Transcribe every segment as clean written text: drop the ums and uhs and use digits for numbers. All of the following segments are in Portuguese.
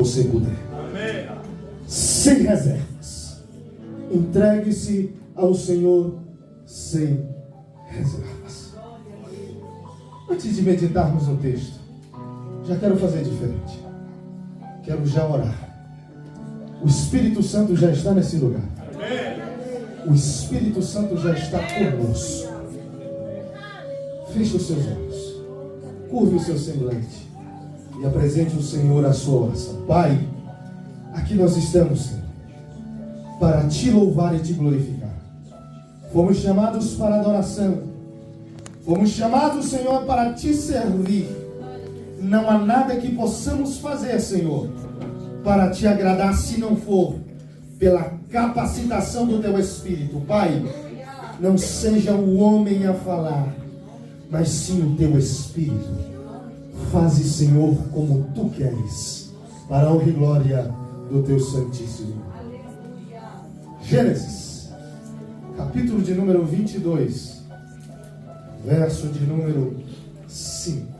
você puder. Amém. Sem reservas. Entregue-se ao Senhor sem reservas. Antes de meditarmos no texto, já quero fazer diferente. Quero já orar. O Espírito Santo já está nesse lugar. Amém. O Espírito Santo já está conosco. Feche os seus olhos. Curve o seu semblante. E apresente ao Senhor a sua oração. Pai, aqui nós estamos, Senhor, para te louvar e te glorificar. Fomos chamados para adoração. Fomos chamados, Senhor, para te servir. Não há nada que possamos fazer, Senhor, para te agradar, se não for pela capacitação do teu Espírito. Pai, não seja o homem a falar, mas sim o teu Espírito. Faze, Senhor, como tu queres, para a honra e glória do teu santíssimo nome. Gênesis, capítulo de número 22, verso de número 5.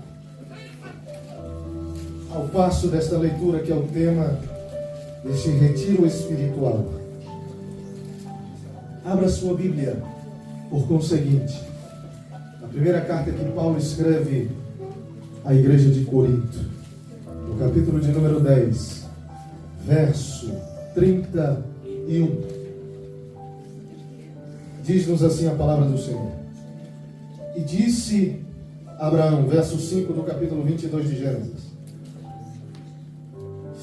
Ao passo desta leitura, que é o tema deste retiro espiritual, abra sua Bíblia, por conseguinte, a primeira carta que Paulo escreve à igreja de Corinto, no capítulo de número 10, verso 31. Diz-nos assim a palavra do Senhor. E disse Abraão, verso 5 do capítulo 22 de Gênesis: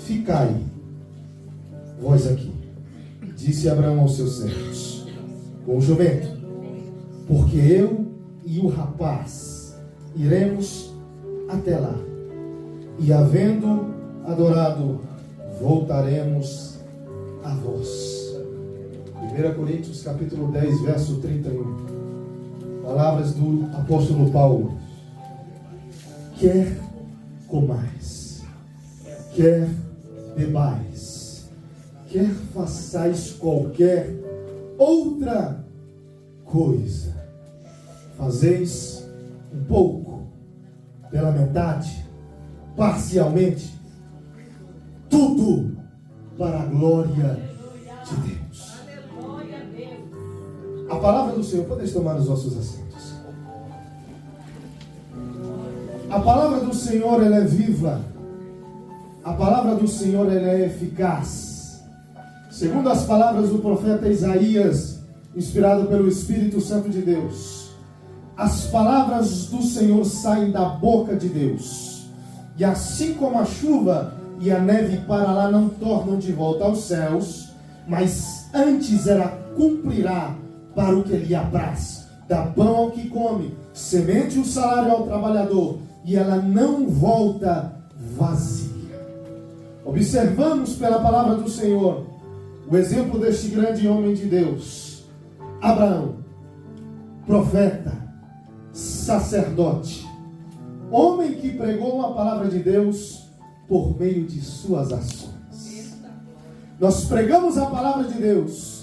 ficai vós aqui, disse Abraão aos seus servos, com o jumento, porque eu e o rapaz iremos até lá, e havendo adorado, voltaremos a vós. 1 Coríntios capítulo 10, verso 31. Palavras do apóstolo Paulo. Quer comais, quer bebais, quer façais qualquer outra coisa, fazeis um pouco, pela metade, parcialmente, tudo para a glória de Deus. A palavra do Senhor, podem tomar os nossos assentos. A palavra do Senhor, ela é viva. A palavra do Senhor, ela é eficaz. Segundo as palavras do profeta Isaías, inspirado pelo Espírito Santo de Deus, as palavras do Senhor saem da boca de Deus, e assim como a chuva e a neve para lá não tornam de volta aos céus, mas antes ela cumprirá para o que lhe apraz, dá pão ao que come, semente o salário ao trabalhador, e ela não volta vazia. Observamos pela palavra do Senhor o exemplo deste grande homem de Deus, Abraão, profeta, sacerdote, homem que pregou a palavra de Deus por meio de suas ações. Nós pregamos a palavra de Deus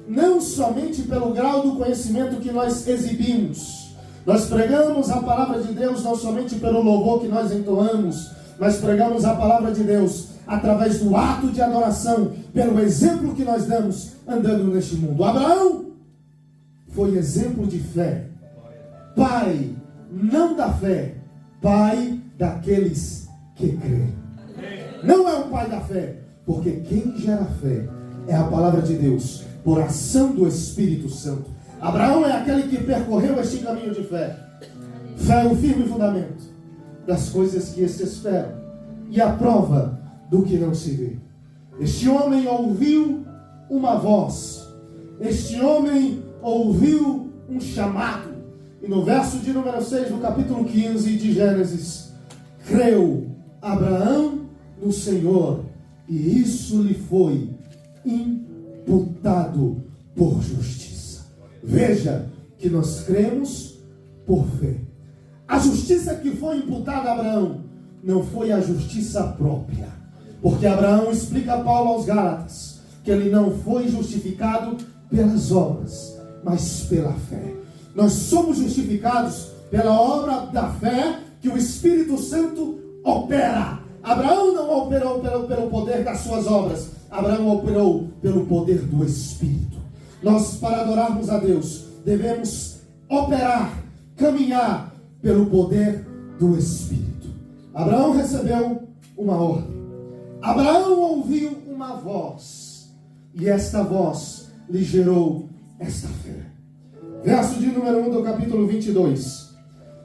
não somente pelo grau do conhecimento que nós exibimos. Nós pregamos a palavra de Deus não somente pelo louvor que nós entoamos, mas pregamos a palavra de Deus através do ato de adoração, pelo exemplo que nós damos andando neste mundo. Abraão foi exemplo de fé, pai não da fé, pai daqueles que creem. Não é o pai da fé, porque quem gera fé é a palavra de Deus, por ação do Espírito Santo. Abraão é aquele que percorreu este caminho de fé. Fé é o firme fundamento das coisas que se esperam e a prova do que não se vê. Este homem ouviu uma voz. Este homem ouviu um chamado. E no verso de número 6 do capítulo 15 de Gênesis, creu Abraão no Senhor, e isso lhe foi imputado por justiça. Veja que nós cremos por fé. A justiça que foi imputada a Abraão não foi a justiça própria, porque Abraão explica a Paulo aos Gálatas que ele não foi justificado pelas obras, mas pela fé. Nós somos justificados pela obra da fé que o Espírito Santo opera Abraão não operou pelo poder das suas obras. Abraão operou pelo poder do Espírito. Nós, para adorarmos a Deus, devemos operar, caminhar pelo poder do Espírito. Abraão recebeu uma ordem. Abraão ouviu uma voz. E esta voz lhe gerou esta fé. Verso de número 1 do capítulo 22.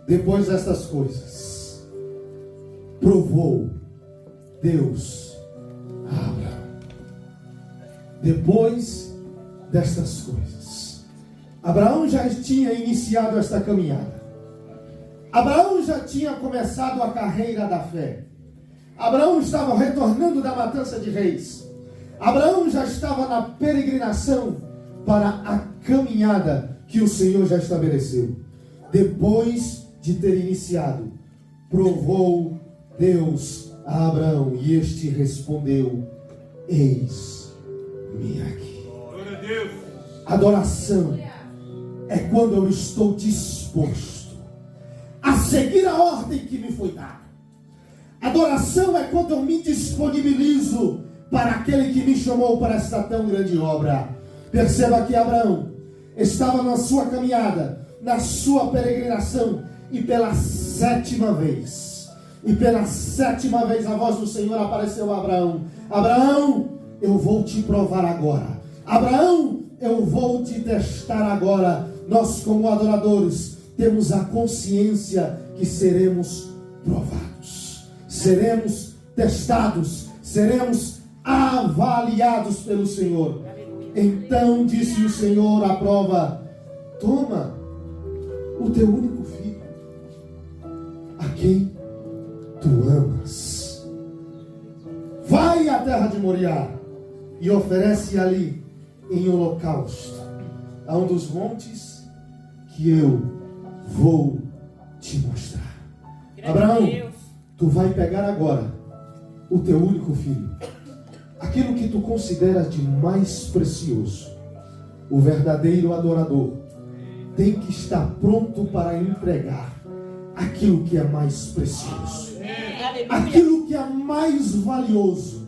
Depois destas coisas, provou Deus a Abraão. Depois destas coisas, Abraão já tinha iniciado esta caminhada. Abraão já tinha começado a carreira da fé. Abraão estava retornando da matança de reis. Abraão já estava na peregrinação para a caminhada que o Senhor já estabeleceu. Depois de ter iniciado, provou Deus a Abraão, e este respondeu: eis-me aqui. Glória a Deus. Adoração é quando eu estou disposto a seguir a ordem que me foi dada. Adoração é quando eu me disponibilizo para aquele que me chamou para esta tão grande obra. Perceba que Abraão estava na sua caminhada, na sua peregrinação, e pela sétima vez a voz do Senhor apareceu a Abraão: Abraão, eu vou te provar agora. Abraão, eu vou te testar agora. Nós, como adoradores, temos a consciência que seremos provados, seremos testados, seremos avaliados pelo Senhor. Então disse o Senhor à prova: toma o teu único filho, a quem tu amas, vai à terra de Moriá e oferece ali em holocausto a um dos montes que eu vou te mostrar. Abraão, tu vai pegar agora o teu único filho, aquilo que tu consideras de mais precioso. O verdadeiro adorador tem que estar pronto para entregar aquilo que é mais precioso, aquilo que é mais valioso,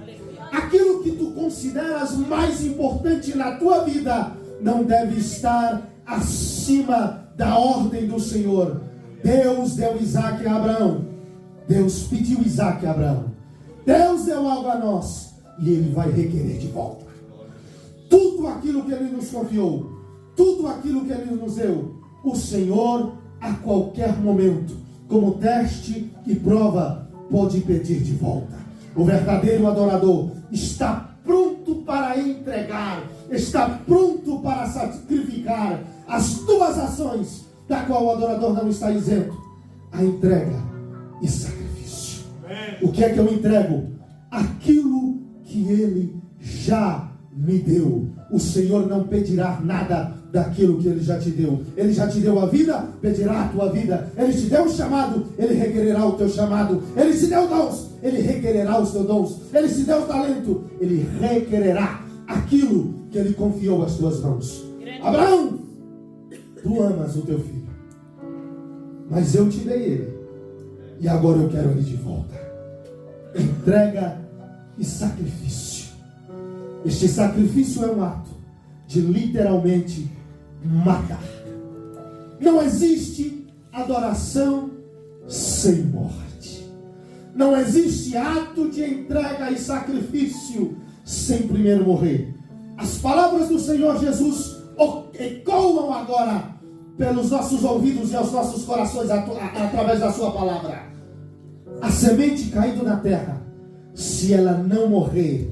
aquilo que tu consideras mais importante na tua vida. Não deve estar acima da ordem do Senhor. Deus deu Isaac a Abraão. Deus pediu Isaac a Abraão. Deus deu algo a nós, e Ele vai requerer de volta tudo aquilo que Ele nos confiou, tudo aquilo que Ele nos deu. O Senhor, a qualquer momento, como teste e prova, pode pedir de volta. O verdadeiro adorador está pronto para entregar, está pronto para sacrificar as duas ações, da qual o adorador não está isento: a entrega e sacrifício. O que é que eu entrego? Aquilo que Ele já me deu. O Senhor não pedirá nada daquilo que Ele já te deu. Ele já te deu a vida, pedirá a tua vida. Ele te deu o chamado, Ele requererá o teu chamado. Ele te deu dons, Ele requererá os teus dons. Ele te deu talento, Ele requererá aquilo que Ele confiou às tuas mãos. Abraão, tu amas o teu filho, mas eu te dei ele, e agora eu quero ele de volta. Entrega e sacrifício. Este sacrifício é um ato de literalmente matar. Não existe adoração sem morte. Não existe ato de entrega e sacrifício sem primeiro morrer. As palavras do Senhor Jesus ecoam agora pelos nossos ouvidos e aos nossos corações através da sua palavra. A semente caindo na terra, se ela não morrer,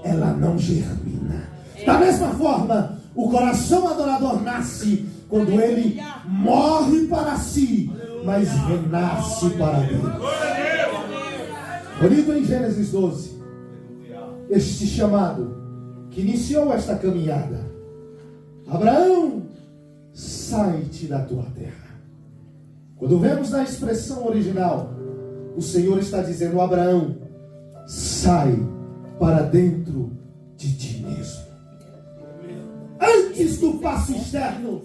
ela não germina. Da mesma forma, o coração adorador nasce quando ele morre para si, mas renasce para Deus. Bonito em Gênesis 12, este chamado que iniciou esta caminhada: Abraão, sai-te da tua terra. Quando vemos na expressão original, o Senhor está dizendo: Abraão, sai para dentro de ti mesmo. Antes do passo externo,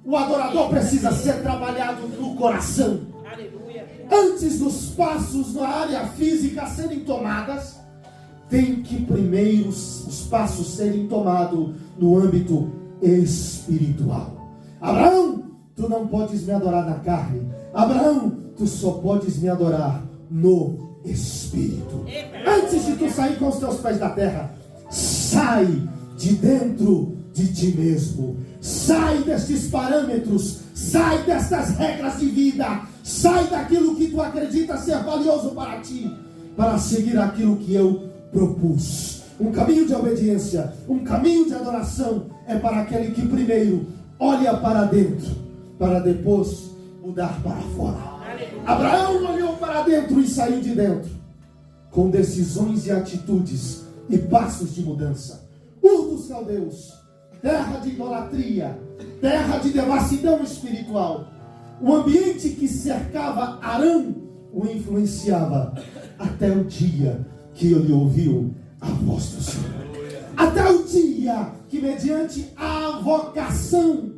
o adorador precisa ser trabalhado no coração. Antes dos passos na área física serem tomadas, tem que primeiro os passos serem tomados no âmbito espiritual. Abraão, tu não podes me adorar na carne. Abraão, tu só podes me adorar no Espírito. Antes de tu sair com os teus pés da terra, sai de dentro de ti mesmo. Sai destes parâmetros, sai destas regras de vida, sai daquilo que tu acredita ser valioso para ti, para seguir aquilo que eu propus. Um caminho de obediência, um caminho de adoração é para aquele que primeiro olha para dentro, para depois mudar para fora. Abraão olhou para dentro e saiu de dentro, com decisões e atitudes e passos de mudança. Ur dos Caldeus, terra de idolatria, terra de devassidão espiritual. O ambiente que cercava Arão o influenciava até o dia que ele ouviu a voz do Senhor. Até o dia que, mediante a vocação,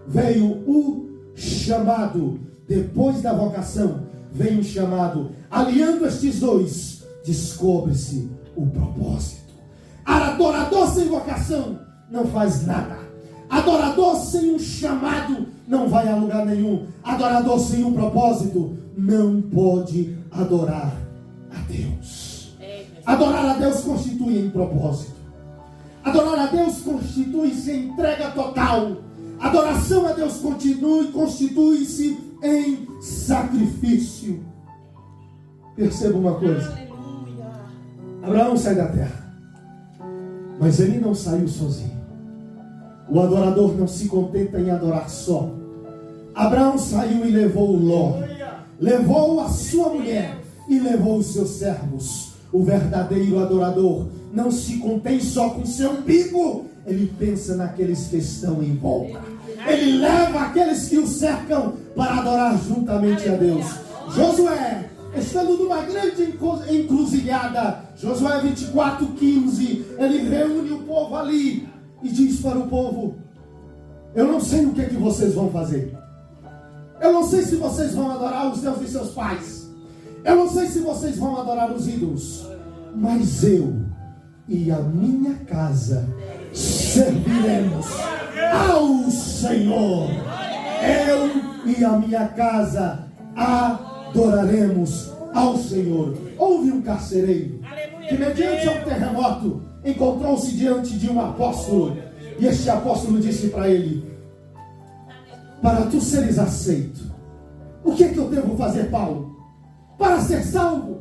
veio o chamado. Depois da vocação, vem o chamado. Aliando estes dois, descobre-se o propósito. Adorador sem vocação não faz nada. Adorador sem um chamado não vai a lugar nenhum. Adorador sem um propósito não pode adorar a Deus. Adorar a Deus constitui em propósito. Adorar a Deus constitui-se em entrega total. Adoração a Deus constitui-se em sacrifício. Perceba uma coisa. Abraão sai da terra, mas ele não saiu sozinho. O adorador não se contenta em adorar só. Abraão saiu e levou Ló, levou a sua mulher e levou os seus servos. O verdadeiro adorador não se contém só com seu umbigo, ele pensa naqueles que estão em volta. Ele leva aqueles que o cercam para adorar juntamente a Deus. Josué, estando numa grande encruzilhada, Josué 24:15, ele reúne o povo ali e diz para o povo: eu não sei o que é que vocês vão fazer. Eu não sei se vocês vão adorar os deuses de seus pais. Eu não sei se vocês vão adorar os ídolos. Mas eu e a minha casa serviremos ao Senhor. Eu e a minha casa adoraremos ao Senhor. Houve um carcereiro que, mediante um terremoto, encontrou-se diante de um apóstolo. E este apóstolo disse para ele: para tu seres aceito, o que é que eu devo fazer, Paulo? Para ser salvo,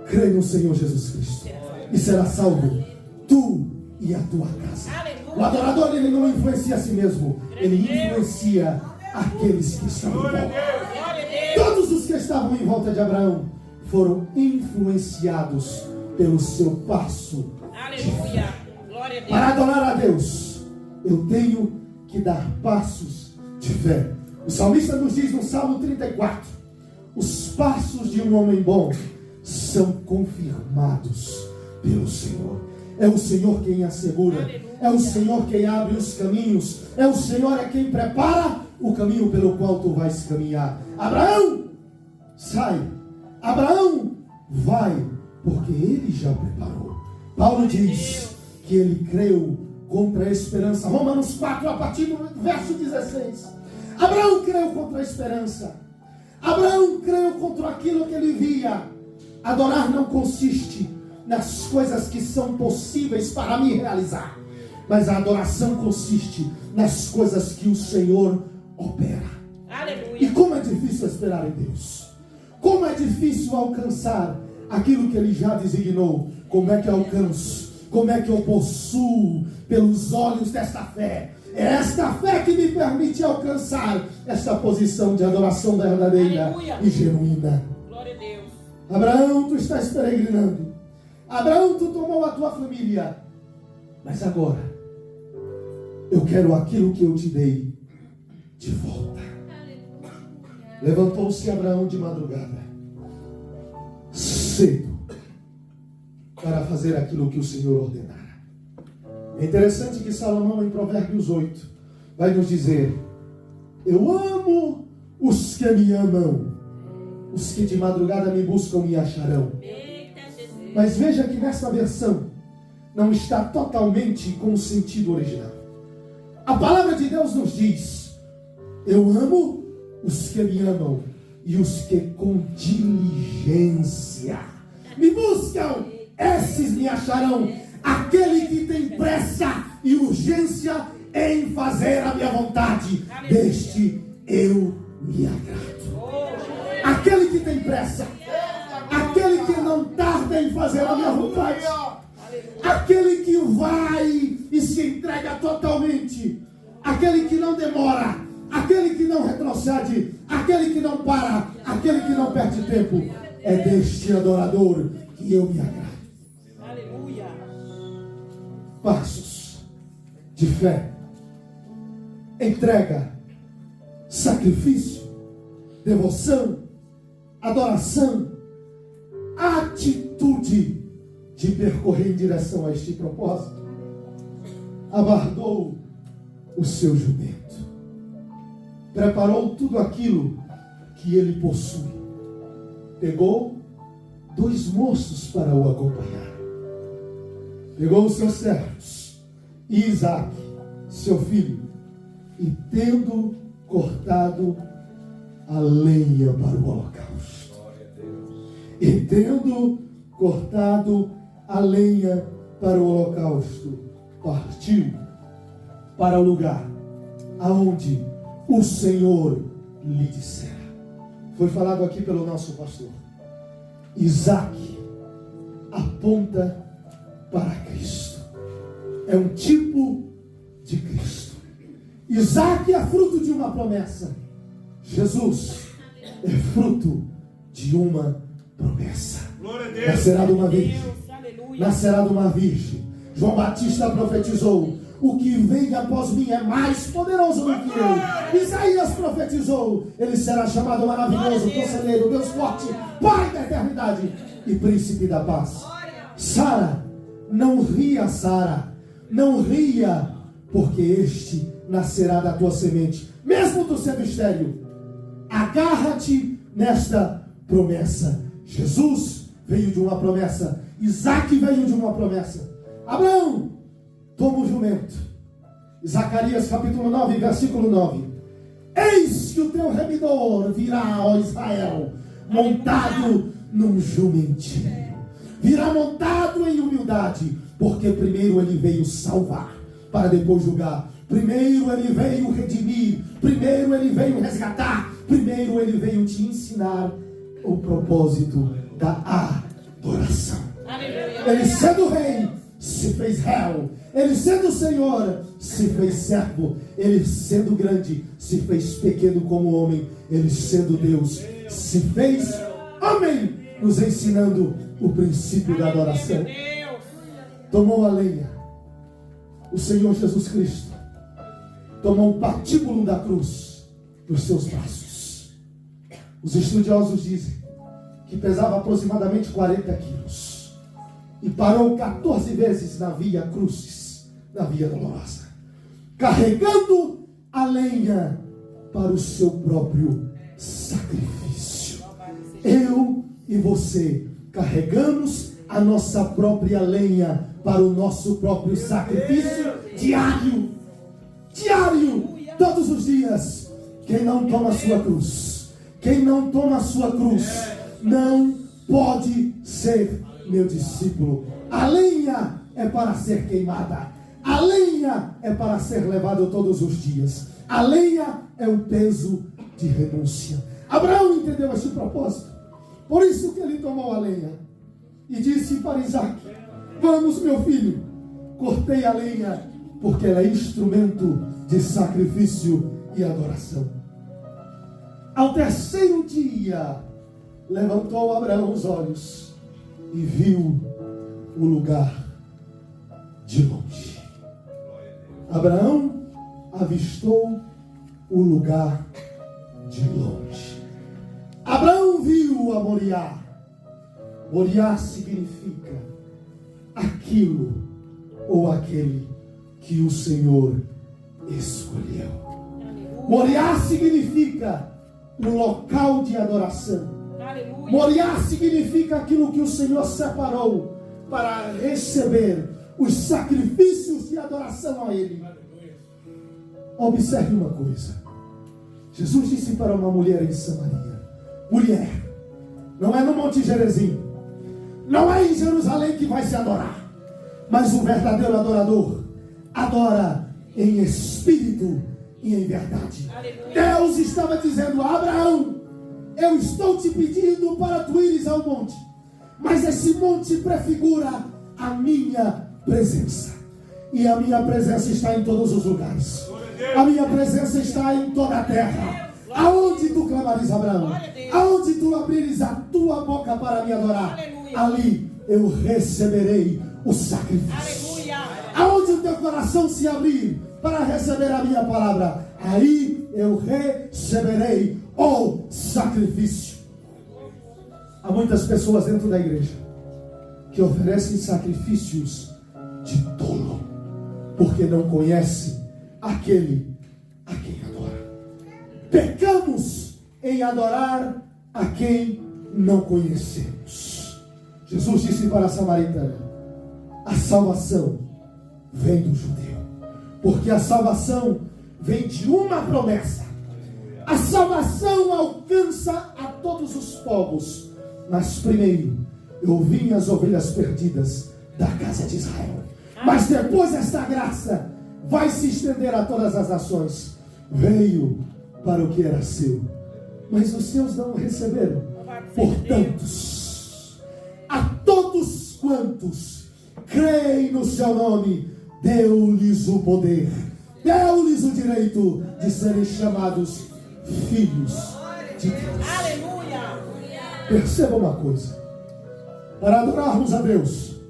crê no Senhor Jesus Cristo e será salvo tu e a tua casa. O adorador, ele não influencia a si mesmo, ele influencia aqueles que estão em volta. Todos os que estavam em volta de Abraão foram influenciados pelo seu passo de fé. Para adorar a Deus, eu tenho que dar passos de fé. O salmista nos diz no Salmo 34: os passos de um homem bom são confirmados pelo Senhor. É o Senhor quem assegura, é o Senhor quem abre os caminhos, é o Senhor é quem prepara o caminho pelo qual tu vais caminhar. Abraão, sai. Abraão, vai, porque ele já preparou. Paulo diz que ele creu contra a esperança. Romanos 4, a partir do verso 16. Abraão creu contra a esperança. Abraão creu contra aquilo que ele via. Adorar não consiste nas coisas que são possíveis para mim realizar, mas a adoração consiste nas coisas que o Senhor opera. Aleluia. E como é difícil esperar em Deus. Como é difícil alcançar aquilo que Ele já designou. Como é que eu alcanço? Como é que eu possuo pelos olhos desta fé? É esta fé que me permite alcançar esta posição de adoração verdadeira. Aleluia. E genuína. Glória a Deus. Abraão, tu estás peregrinando. Abraão, tu tomou a tua família. Mas agora, eu quero aquilo que eu te dei de volta. Levantou-se Abraão de madrugada, cedo, para fazer aquilo que o Senhor ordenara. É interessante que Salomão, em Provérbios 8, vai nos dizer: eu amo os que me amam, os que de madrugada me buscam me acharão. Mas veja que nessa versão não está totalmente com o sentido original. A palavra de Deus nos diz: eu amo os que me amam e os que com diligência me buscam, esses me acharão. Aquele que tem pressa e urgência em fazer a minha vontade, deste eu me agrado. Aquele que tem pressa, aquele que não tarda em fazer a minha vontade, aquele que vai e se entrega totalmente, aquele que não demora, aquele que não retrocede, aquele que não para, aquele que não perde tempo, é deste adorador que eu me agrado. Aleluia. Passos de fé, entrega, sacrifício, devoção, adoração, atitude de percorrer em direção a este propósito. Abardou o seu jumento, preparou tudo aquilo que ele possui, pegou 2 moços para o acompanhar, pegou os seus servos e Isaac, seu filho, e tendo cortado a lenha para o holocausto, e tendo cortado a lenha para o holocausto, partiu para o lugar aonde o Senhor lhe dissera. Foi falado aqui pelo nosso pastor. Isaac aponta para Cristo. É um tipo de Cristo. Isaac é fruto de uma promessa. Jesus é fruto de uma promessa. Nascerá de uma virgem. Nascerá de uma virgem. João Batista profetizou: o que vem após mim é mais poderoso do que eu. Isaías profetizou: ele será chamado maravilhoso, conselheiro, Deus forte, Pai da eternidade e príncipe da paz. Sara, não ria, Sara, não ria, porque este nascerá da tua semente, mesmo tu sendo estéril. Agarra-te nesta promessa. Jesus veio de uma promessa, Isaac veio de uma promessa. Abraão toma o jumento. Zacarias capítulo 9, versículo 9. Eis que o teu remidor virá, ó Israel, montado num jumentinho. Virá montado em humildade, porque primeiro ele veio salvar, para depois julgar. Primeiro ele veio redimir, primeiro ele veio resgatar, primeiro ele veio te ensinar o propósito da adoração. Ele sendo rei, se fez réu. Ele sendo Senhor, se fez servo. Ele sendo grande, se fez pequeno como homem. Ele sendo Deus, se fez homem, nos ensinando o princípio da adoração. Tomou a lenha. O Senhor Jesus Cristo tomou um patíbulo da cruz nos seus braços. Os estudiosos dizem que pesava aproximadamente 40 quilos. E parou 14 vezes na via crucis, na via dolorosa, carregando a lenha para o seu próprio sacrifício. Eu e você carregamos a nossa própria lenha para o nosso próprio sacrifício diário, todos os dias. Quem não toma a sua cruz, quem não toma a sua cruz, não pode ser meu discípulo. A lenha é para ser queimada, a lenha é para ser levada todos os dias, a lenha é um peso de renúncia. Abraão entendeu esse propósito, por isso que ele tomou a lenha e disse para Isaac: vamos, meu filho, cortei a lenha, porque ela é instrumento de sacrifício e adoração. Ao terceiro dia, levantou Abraão os olhos e viu o lugar de longe. Abraão avistou o lugar de longe. Abraão viu a Moriá. Moriá significa aquilo ou aquele que o Senhor escolheu. Moriá significa um local de adoração. Moriá significa aquilo que o Senhor separou para receber os sacrifícios de adoração a Ele. Observe uma coisa. Jesus disse para uma mulher em Samaria: mulher, não é no Monte Gerizim, não é em Jerusalém que vai se adorar, mas o verdadeiro adorador adora em espírito e em verdade. Aleluia. Deus estava dizendo a Abraão: eu estou te pedindo para tu ires ao monte, mas esse monte prefigura a minha presença, e a minha presença está em todos os lugares. A minha presença está em toda a terra. Aonde tu clamares, Abraão, aonde tu abrires a tua boca para me adorar, ali eu receberei o sacrifício. Aonde o teu coração se abrir para receber a minha palavra, aí eu receberei o sacrifício. Há muitas pessoas dentro da igreja que oferecem sacrifícios de tolo, porque não conhecem aquele a quem adora. Pecamos em adorar a quem não conhecemos. Jesus disse para a samaritana: a salvação vem do judeu, porque a salvação vem de uma promessa. A salvação alcança a todos os povos, mas primeiro eu vim as ovelhas perdidas da casa de Israel. Mas depois esta graça vai se estender a todas as nações. Veio para o que era seu, mas os seus não o receberam. Portanto, a todos quantos creem no seu nome, deu-lhes o poder, deu-lhes o direito de serem chamados filhos de Deus. Aleluia! Perceba uma coisa: para adorarmos a Deus,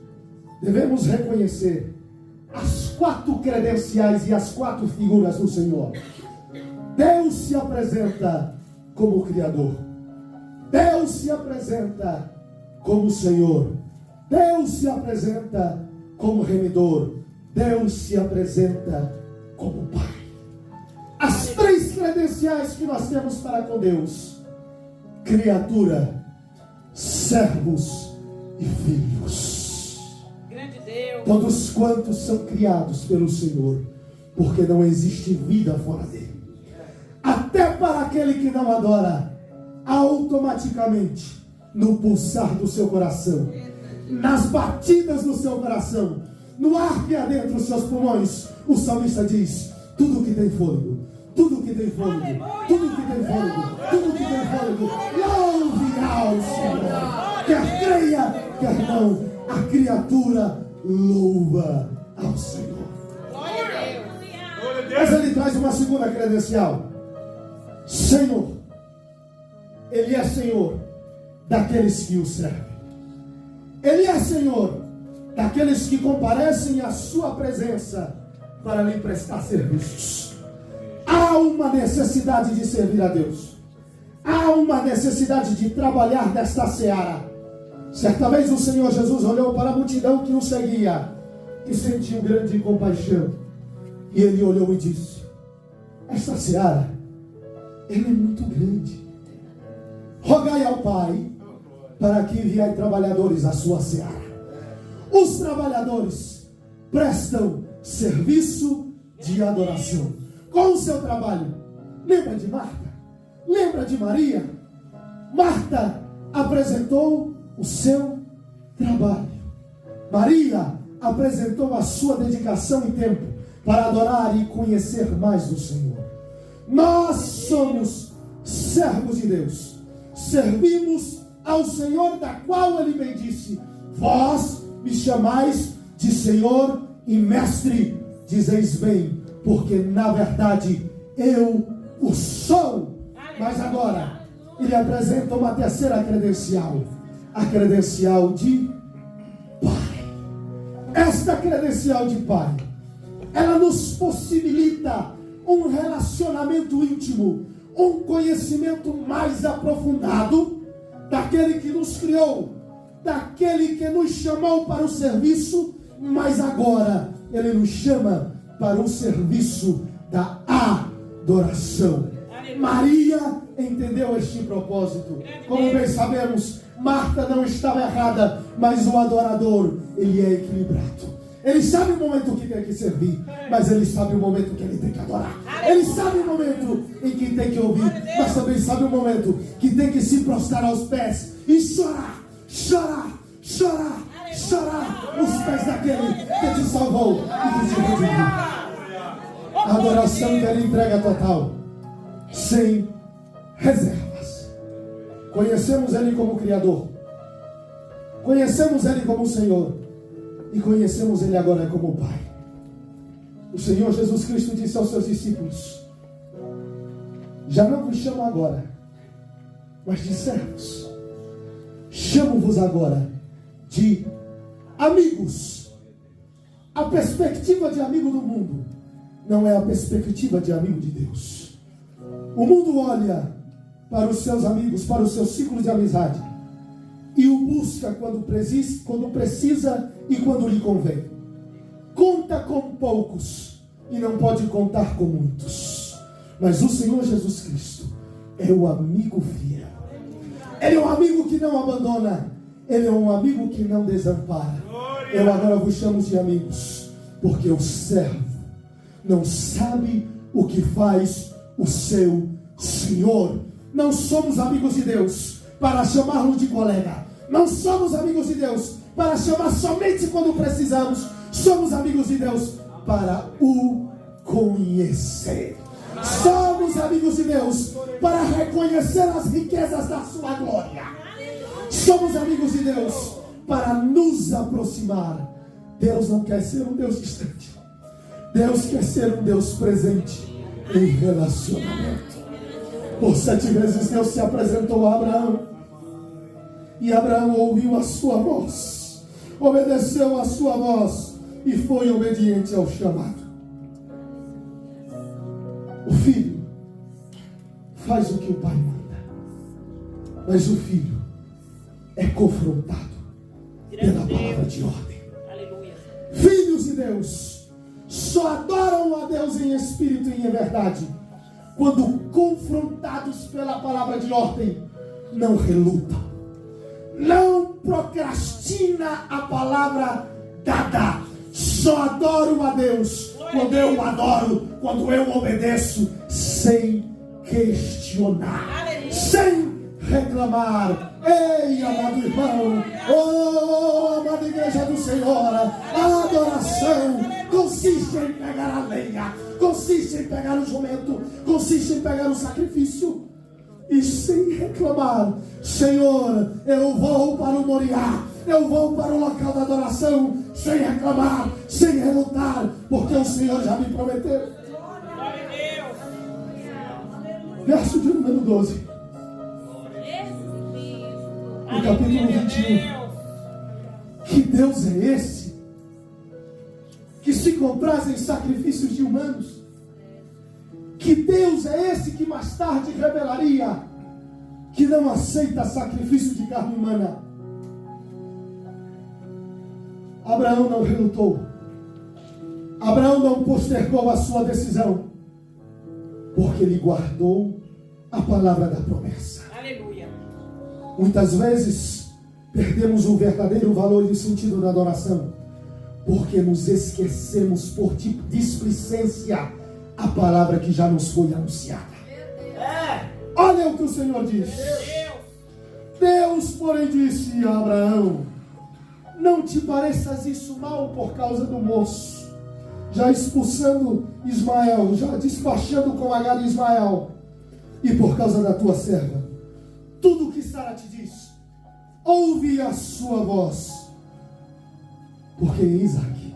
devemos reconhecer as 4 credenciais e as 4 figuras do Senhor. Deus se apresenta como Criador, Deus se apresenta como Senhor, Deus se apresenta como Remidor, Deus se apresenta como Pai. As 3 credenciais que nós temos para com Deus: criatura, servos e filhos. Grande Deus. Todos quantos são criados pelo Senhor, porque não existe vida fora dele. Até para aquele que não adora, automaticamente, no pulsar do seu coração, nas batidas do seu coração, no ar que há dentro dos seus pulmões, o salmista diz: tudo que tem fôlego, tudo que tem fôlego, tudo que tem fôlego, tudo que tem fôlego, louve ao Senhor. Quer creia, quer não, a criatura louva ao Senhor. Glória a Deus. Mas ele traz uma segunda credencial: Senhor. Ele é Senhor daqueles que o servem. Ele é Senhor daqueles que comparecem à sua presença para lhe prestar serviços. Há uma necessidade de servir a Deus. Há uma necessidade de trabalhar nesta seara. Certa vez o Senhor Jesus olhou para a multidão que o seguia e sentiu grande compaixão. E ele olhou e disse: esta seara, ela é muito grande. Rogai ao Pai para que enviai trabalhadores à sua seara. Os trabalhadores prestam serviço de adoração com o seu trabalho. Lembra de Marta? Lembra de Maria? Marta apresentou o seu trabalho. Maria apresentou a sua dedicação e tempo para adorar e conhecer mais do Senhor. Nós somos servos de Deus. Servimos ao Senhor, da qual Ele bem disse: vós me chamais de Senhor e Mestre, dizeis bem, porque na verdade eu o sou. Mas agora Ele apresenta uma terceira credencial, a credencial de Pai. Esta credencial de Pai, ela nos possibilita um relacionamento íntimo, um conhecimento mais aprofundado daquele que nos criou, daquele que nos chamou para o serviço, mas agora Ele nos chama para o serviço da adoração. Maria entendeu este propósito. Como bem sabemos, Marta não estava errada, mas o adorador, ele é equilibrado. Ele sabe o momento que tem que servir, mas ele sabe o momento que ele tem que adorar. Ele sabe o momento em que tem que ouvir, mas também sabe o momento que tem que se prostrar aos pés e chorar, chorar, chorar, chorar os pés daquele que te salvou e que te redimiu. A adoração que ele entrega total, sem reservas. Conhecemos ele como Criador, conhecemos ele como Senhor e conhecemos ele agora como Pai. O Senhor Jesus Cristo disse aos seus discípulos: já não vos chamo agora, mas de servos. Chamo-vos agora de amigos. A perspectiva de amigo do mundo não é a perspectiva de amigo de Deus. O mundo olha para os seus amigos, para o seu ciclo de amizade, e o busca quando precisa e quando lhe convém. Conta com poucos e não pode contar com muitos. Mas o Senhor Jesus Cristo é o amigo fiel. Ele é um amigo que não abandona. Ele é um amigo que não desampara. Eu agora vos chamo de amigos, porque o servo não sabe o que faz o seu Senhor. Não somos amigos de Deus para chamá-lo de colega. Não somos amigos de Deus para chamar somente quando precisamos. Somos amigos de Deus para o conhecer. Somos amigos de Deus para reconhecer as riquezas da sua glória. Somos amigos de Deus para nos aproximar. Deus não quer ser um Deus distante. Deus quer ser um Deus presente em relacionamento. Por 7 vezes Deus se apresentou a Abraão. E Abraão ouviu a sua voz, obedeceu a sua voz e foi obediente ao chamado. O filho faz o que o pai manda, mas o filho é confrontado pela palavra de ordem. Aleluia. Filhos de Deus só adoram a Deus em espírito e em verdade quando confrontados pela palavra de ordem. Não relutam, não procrastina a palavra dada. Só adoro a Deus quando eu o adoro, quando eu obedeço, sem questionar, sem reclamar. Ei, amado irmão, oh, amada igreja do Senhor, a adoração consiste em pegar a lenha, consiste em pegar o jumento, consiste em pegar o sacrifício e sem reclamar: Senhor, eu vou para o Moriá, eu vou para o local da adoração, sem reclamar, sem relutar, porque o Senhor já me prometeu. Verso de número 12, no capítulo 21. Que Deus é esse que se compraz em sacrifícios de humanos? Que Deus é esse que mais tarde revelaria que não aceita sacrifício de carne humana? Abraão não relutou. Abraão não postergou a sua decisão, porque ele guardou a palavra da promessa. Aleluia. Muitas vezes perdemos o verdadeiro valor e o sentido da adoração, porque nos esquecemos por displicência a palavra que já nos foi anunciada. Olha o que o Senhor diz. Deus, porém, disse a Abraão: não te pareças isso mal por causa do moço, já expulsando Ismael, já despachando com Agar e Ismael, e por causa da tua serva. Tudo o que Sara te diz, ouve a sua voz, porque em Isaque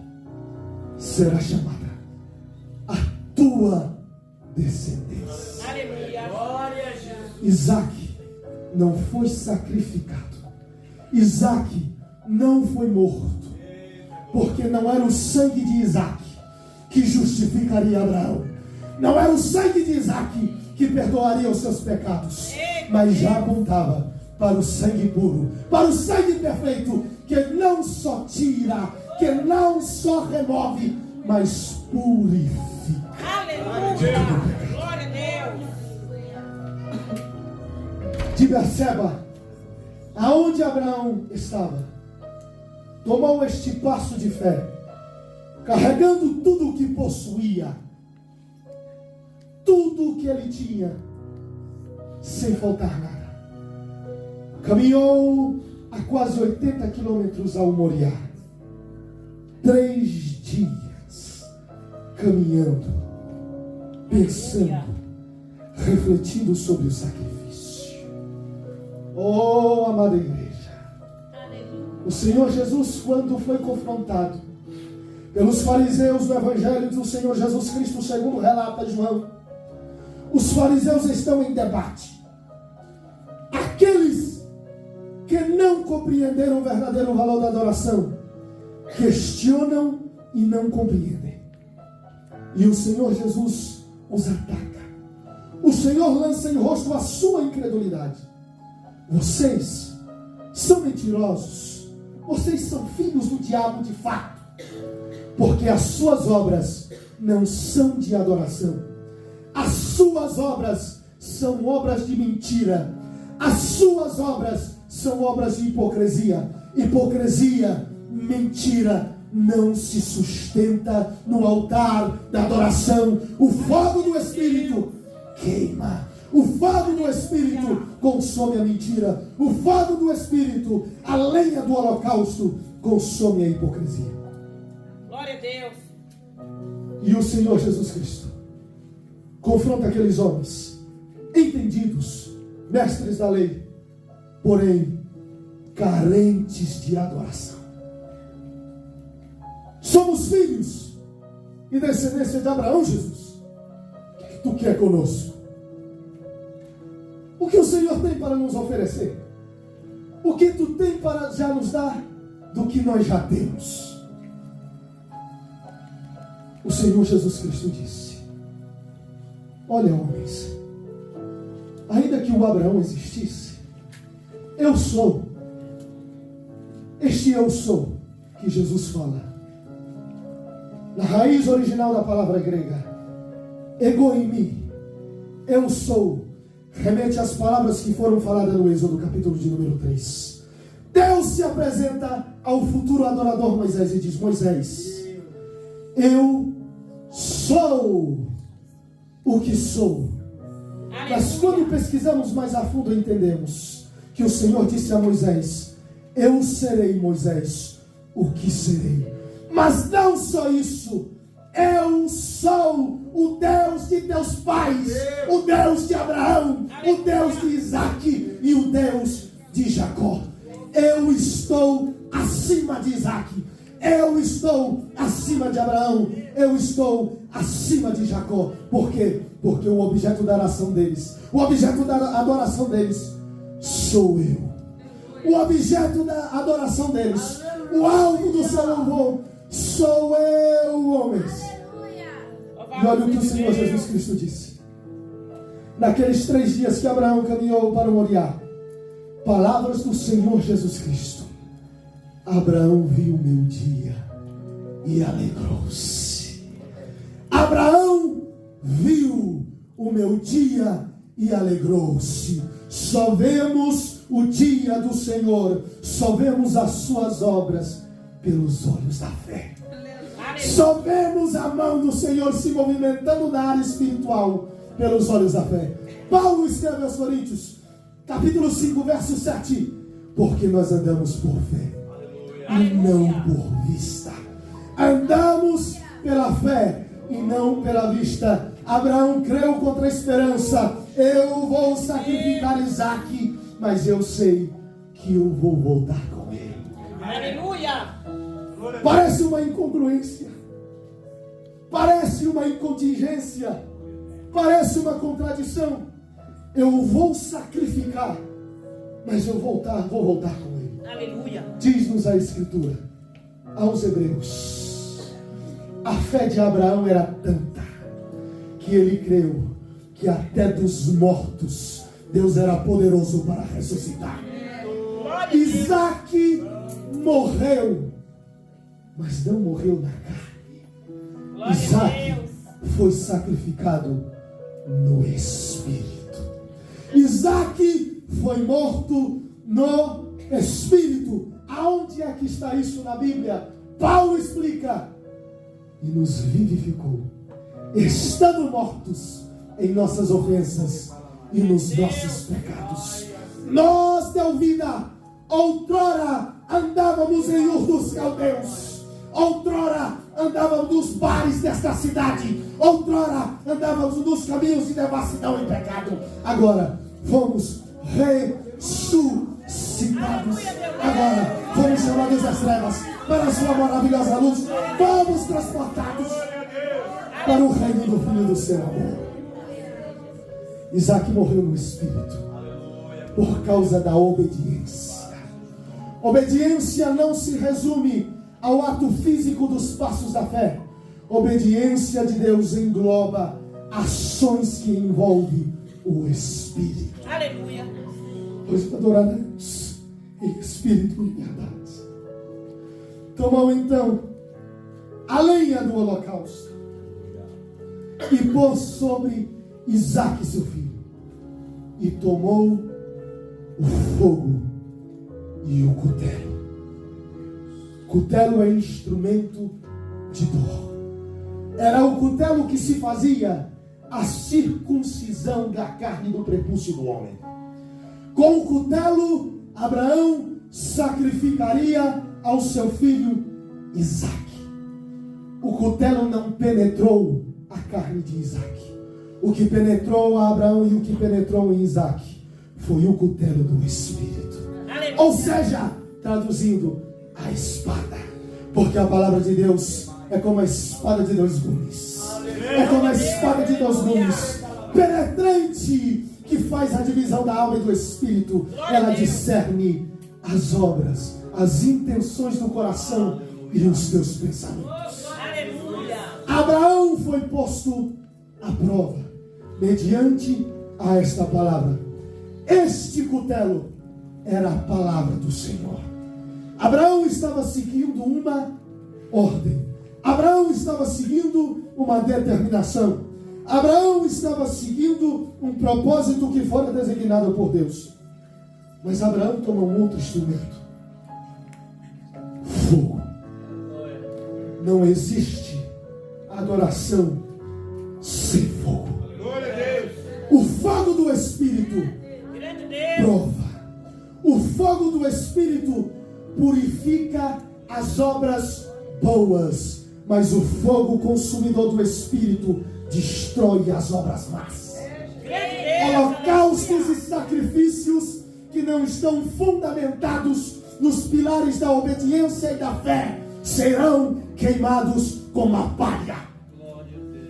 será chamada a tua descendência. Aleluia. Glória a Jesus. Isaque não foi sacrificado, Isaque não foi morto, porque não era o sangue de Isaque que justificaria Abraão, não era o sangue de Isaque que perdoaria os seus pecados, mas já apontava para o sangue puro, para o sangue perfeito, que não só tira, que não só remove, mas purifica. Aleluia! Glória a Deus! de Berseba, aonde Abraão estava, tomou este passo de fé, carregando tudo o que possuía, tudo o que ele tinha, sem faltar nada. Caminhou a quase 80 quilômetros ao Moriá. 3 dias caminhando, pensando, refletindo sobre o sacrifício. Oh, amada igreja, o Senhor Jesus, quando foi confrontado pelos fariseus do Evangelho do Senhor Jesus Cristo, segundo relata João, os fariseus estão em debate. Aqueles que não compreenderam o verdadeiro valor da adoração questionam e não compreendem. E o Senhor Jesus os ataca. O Senhor lança em rosto a sua incredulidade. Vocês são mentirosos. Vocês são filhos do diabo de fato. Porque as suas obras não são de adoração. As suas obras são obras de mentira. As suas obras são obras de hipocrisia. Hipocrisia, mentira, não se sustenta no altar da adoração. O fogo do Espírito queima. O fogo do Espírito consome a mentira. O fogo do Espírito, a lenha do holocausto, consome a hipocrisia. Glória a Deus. E o Senhor Jesus Cristo confronta aqueles homens entendidos, mestres da lei, porém carentes de adoração. Somos filhos e descendência de Abraão, Jesus. O que tu quer conosco? O que o Senhor tem para nos oferecer? O que tu tem para já nos dar do que nós já temos? O Senhor Jesus Cristo disse: olha, homens, ainda que o Abraão existisse, eu sou. Este eu sou que Jesus fala, na raiz original da palavra grega, ego em mim, eu sou, remete às palavras que foram faladas no Êxodo, capítulo de número 3. Deus se apresenta ao futuro adorador Moisés e diz: Moisés, eu sou o que sou. Mas quando pesquisamos mais a fundo, entendemos que o Senhor disse a Moisés: eu serei, Moisés, o que serei. Mas não só isso, eu sou o Deus de teus pais, o Deus de Abraão, o Deus de Isaac e o Deus de Jacó. Eu estou acima de Isaac, eu estou acima de Abraão, eu estou acima de Jacó. Por quê? Porque o objeto da adoração deles, o objeto da adoração deles sou eu. O objeto da adoração deles, o alvo do seu louvor, sou eu, homens. E olha o que o Senhor Jesus Cristo disse. Naqueles 3 dias que Abraão caminhou para o Moriá, palavras do Senhor Jesus Cristo: Abraão viu o meu dia e alegrou-se. Abraão viu o meu dia e alegrou-se. Só vemos o dia do Senhor, só vemos as suas obras pelos olhos da fé. Só vemos a mão do Senhor se movimentando na área espiritual pelos olhos da fé. Paulo escreve aos Coríntios, capítulo 5, verso 7: porque nós andamos por fé e não por vista. Andamos pela fé e não pela vista. Abraão creu contra a esperança: eu vou sacrificar Isaac, mas eu sei que eu vou voltar com ele. Aleluia! Parece uma incongruência, parece uma incontingência, parece uma contradição. Eu vou sacrificar, mas eu vou voltar com ele. Aleluia! Diz-nos a Escritura aos Hebreus: a fé de Abraão era tanta que ele creu que até dos mortos Deus era poderoso para ressuscitar. Isaac morreu, mas não morreu na carne. Isaac foi sacrificado no Espírito. Isaac foi morto no Espírito. Aonde é que está isso na Bíblia? Paulo explica: e nos vivificou, estando mortos em nossas ofensas e nos nossos pecados. Nós deu vida. Outrora andávamos em Ur dos Caldeus. Outrora andávamos nos bares desta cidade. Outrora andávamos nos caminhos de devassidão e pecado. Agora fomos ressuscitados. Agora fomos chamados das trevas para a sua maravilhosa luz. Fomos transportados para o reino do Filho do seu amor. Isaac morreu no Espírito por causa da obediência. Obediência não se resume ao ato físico dos passos da fé. Obediência de Deus engloba ações que envolvem o Espírito. Aleluia. Pois adoraremos em Espírito e verdade. Tomou então a lenha do holocausto e pôs sobre Isaque seu filho, e tomou o fogo e o cutelo. Cutelo é instrumento de dor. Era o cutelo que se fazia a circuncisão da carne do prepúcio do homem. Com o cutelo, Abraão sacrificaria ao seu filho Isaque. O cutelo não penetrou a carne de Isaque. O que penetrou a Abraão e o que penetrou em Isaque foi o cutelo do Espírito. Aleluia. Ou seja, traduzindo, a espada. Porque a palavra de Deus é como a espada de dois gumes. É como a espada de dois gumes, penetrante, que faz a divisão da alma e do Espírito. Ela discerne as obras, as intenções do coração e os teus pensamentos. Abraão foi posto à prova mediante a esta palavra. Este cutelo era a palavra do Senhor. Abraão estava seguindo uma ordem. Abraão estava seguindo uma determinação. Abraão estava seguindo um propósito que fora designado por Deus. Mas Abraão toma um outro instrumento: fogo. Não existe adoração sem fogo. O fogo do Espírito prova. O fogo do Espírito purifica as obras boas, mas o fogo consumidor do Espírito destrói as obras más. Holocaustos e sacrifícios que não estão fundamentados nos pilares da obediência e da fé serão queimados como a palha.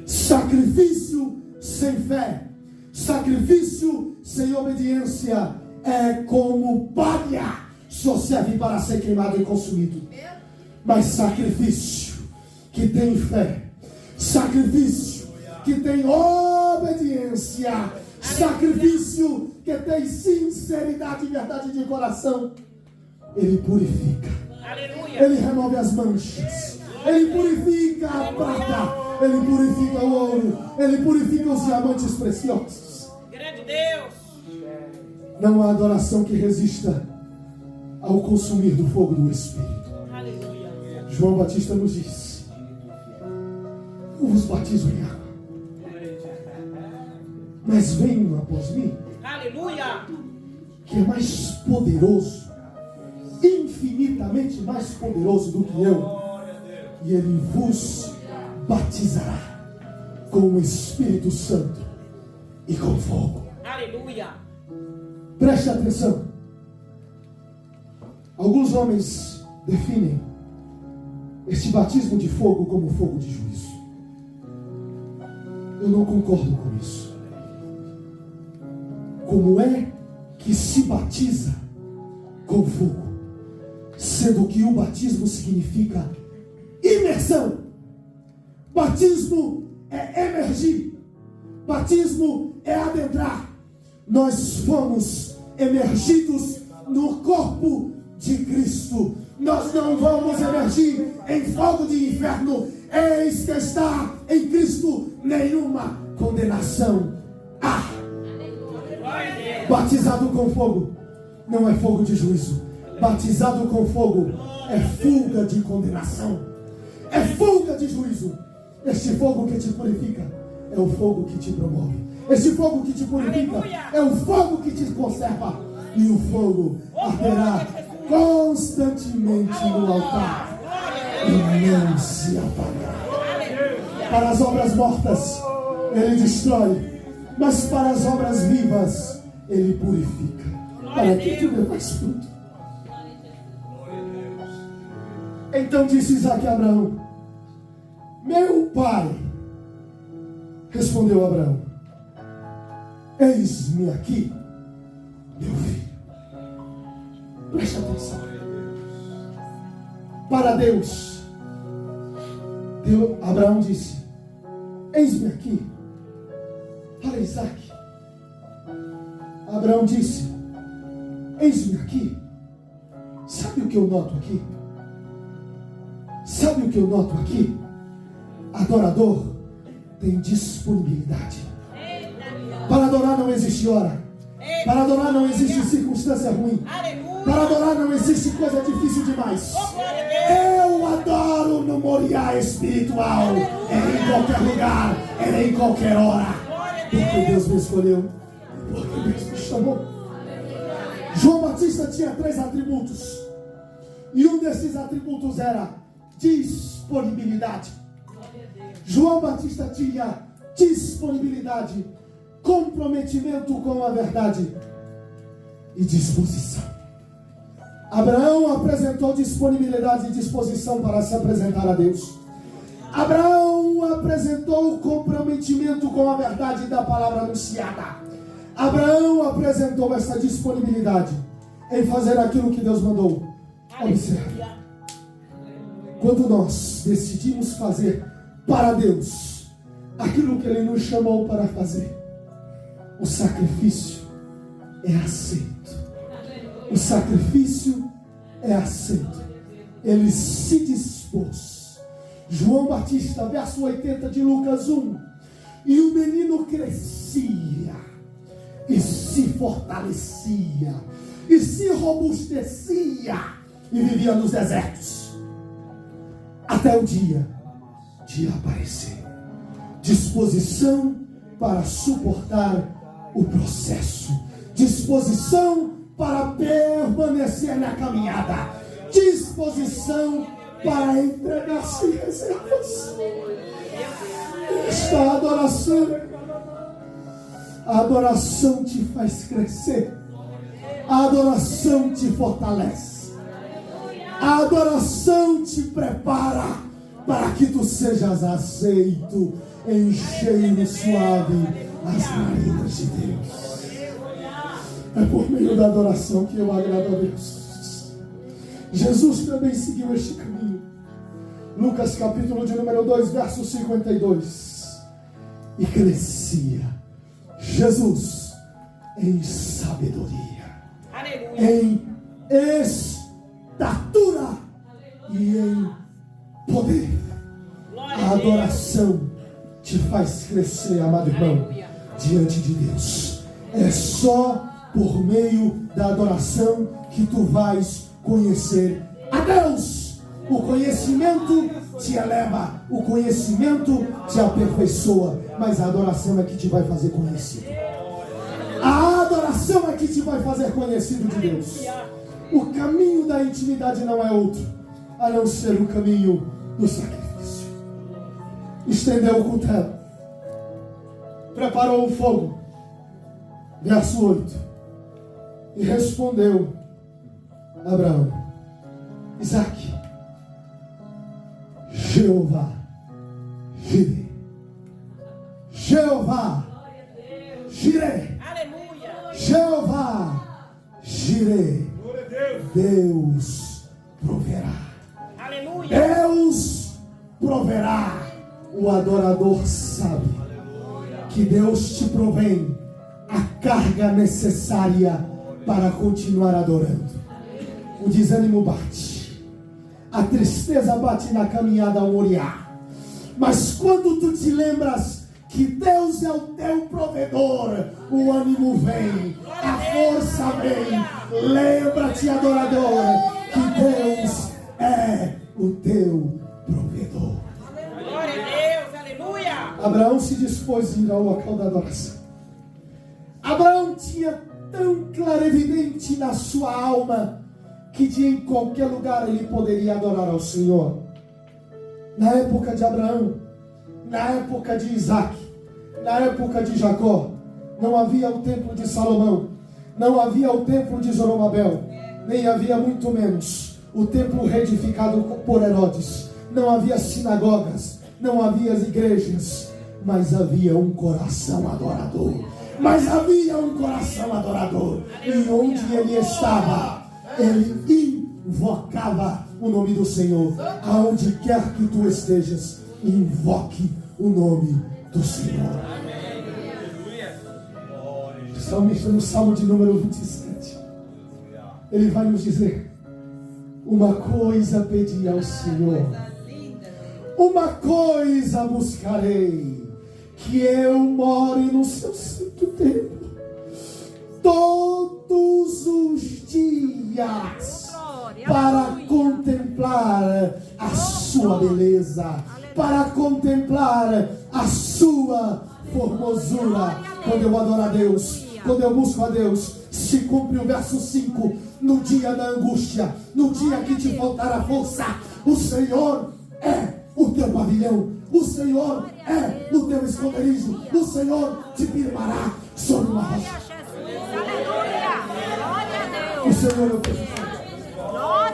Sacrifício sem fé, sacrifício sem obediência é como palha, só serve para ser queimado e consumido. Mas sacrifício que tem fé, sacrifício que tem obediência, sacrifício que tem sinceridade e verdade de coração, ele purifica. Aleluia. Ele remove as manchas, ele purifica a prata, ele purifica o ouro, ele purifica os diamantes preciosos. Grande Deus. Não há adoração que resista ao consumir do fogo do Espírito. Aleluia. João Batista nos diz: eu vos batizo em água, mas vem um após mim, aleluia, que é mais poderoso, infinitamente mais poderoso do que eu, e ele vos batizará com o Espírito Santo e com fogo. Aleluia. Preste atenção. Alguns homens definem este batismo de fogo como fogo de juízo. Eu não concordo com isso. Como é que se batiza com fogo, sendo que o batismo significa imersão? Batismo é emergir, batismo é adentrar. Nós fomos emergidos no corpo de Cristo. Nós não vamos emergir em fogo de inferno. Eis que está em Cristo nenhuma condenação há. Batizado com fogo não é fogo de juízo. Batizado com fogo é fuga de condenação, é fuga de juízo. Este fogo que te purifica é o fogo que te promove. Este fogo que te purifica é o fogo que te conserva. E o fogo arderá constantemente no altar e não se apagará. Para as obras mortas ele destrói, mas para as obras vivas ele purifica, para que tu dê mais fruto. Então disse Isaque a Abraão: meu pai. Respondeu Abraão: eis-me aqui, meu filho. Preste atenção. Para Deus, Abraão disse: eis-me aqui. Para Isaque, Abraão disse: eis-me aqui. Sabe o que eu noto aqui? Sabe o que eu noto aqui? Adorador tem disponibilidade. Para adorar não existe hora. Para adorar não existe circunstância ruim. Para adorar não existe coisa difícil demais. Eu adoro no Moriá espiritual. É em qualquer lugar, é em qualquer hora. Porque Deus me escolheu, porque Deus me chamou. João Batista tinha 3 atributos. E um desses atributos era disponibilidade. João Batista tinha disponibilidade, comprometimento com a verdade e disposição. Abraão apresentou disponibilidade e disposição para se apresentar a Deus. Abraão apresentou comprometimento com a verdade da palavra anunciada. Abraão apresentou essa disponibilidade em fazer aquilo que Deus mandou. Observe. Quando nós decidimos fazer para Deus aquilo que Ele nos chamou para fazer, o sacrifício é aceito. O sacrifício é aceito. Ele se dispôs. João Batista, verso 80 de Lucas 1. E o menino crescia e se fortalecia e se robustecia e vivia nos desertos até o dia de aparecer. Disposição para suportar o processo, disposição para permanecer na caminhada, disposição para entregar-se em reservas. Esta adoração te faz crescer, a adoração te fortalece, a adoração te prepara para que tu sejas aceito em cheiro suave às narinas de Deus. É por meio da adoração que eu agrado a Deus. Jesus também seguiu este caminho. Lucas capítulo de número 2, verso 52. E crescia Jesus em sabedoria, em estatura e em poder. A adoração te faz crescer, amado irmão, diante de Deus. É só por meio da adoração que tu vais conhecer a Deus. O conhecimento te eleva, o conhecimento te aperfeiçoa, mas a adoração é que te vai fazer conhecido. A adoração é que te vai fazer conhecido de Deus. O caminho da intimidade não é outro a não ser o caminho do sacrifício. Estendeu o cutelo, preparou o fogo, verso 8, e respondeu Abraão: Isaque, Jeová Jireh, Jeová Jireh, Jeová Jireh, Deus proverá. Deus proverá. O adorador sabe que Deus te provém a carga necessária para continuar adorando. O desânimo bate, a tristeza bate na caminhada ao Moriá, mas quando tu te lembras que Deus é o teu provedor, o ânimo vem, a força vem. Lembra-te, adorador, que Deus é o teu provedor. Glória a Deus, aleluia. Abraão se dispôs a ir ao local da adoração. Abraão tinha tão clarividente na sua alma que de em qualquer lugar ele poderia adorar ao Senhor. Na época de Abraão, na época de Isaac, na época de Jacó, não havia o templo de Salomão, não havia o templo de Zorobabel, nem havia muito menos o templo reedificado por Herodes. Não havia sinagogas, não havia as igrejas, mas havia um coração adorador. Mas havia um coração adorador. E onde ele estava, ele invocava o nome do Senhor. Aonde quer que tu estejas, invoque o nome do Senhor. O salmista, no Salmo de número 27, ele vai nos dizer: uma coisa pedi ao Senhor, uma coisa buscarei, que eu more no seu santo templo todos os dias, para contemplar a sua beleza, para contemplar a sua formosura. Quando eu adoro a Deus, quando eu busco a Deus, se cumpre o verso 5: no dia da angústia, no dia que te faltar a força, o Senhor é o teu pavilhão, o Senhor é o teu esconderijo, o Senhor te firmará sobre uma rocha. O Senhor é o teu pavilhão.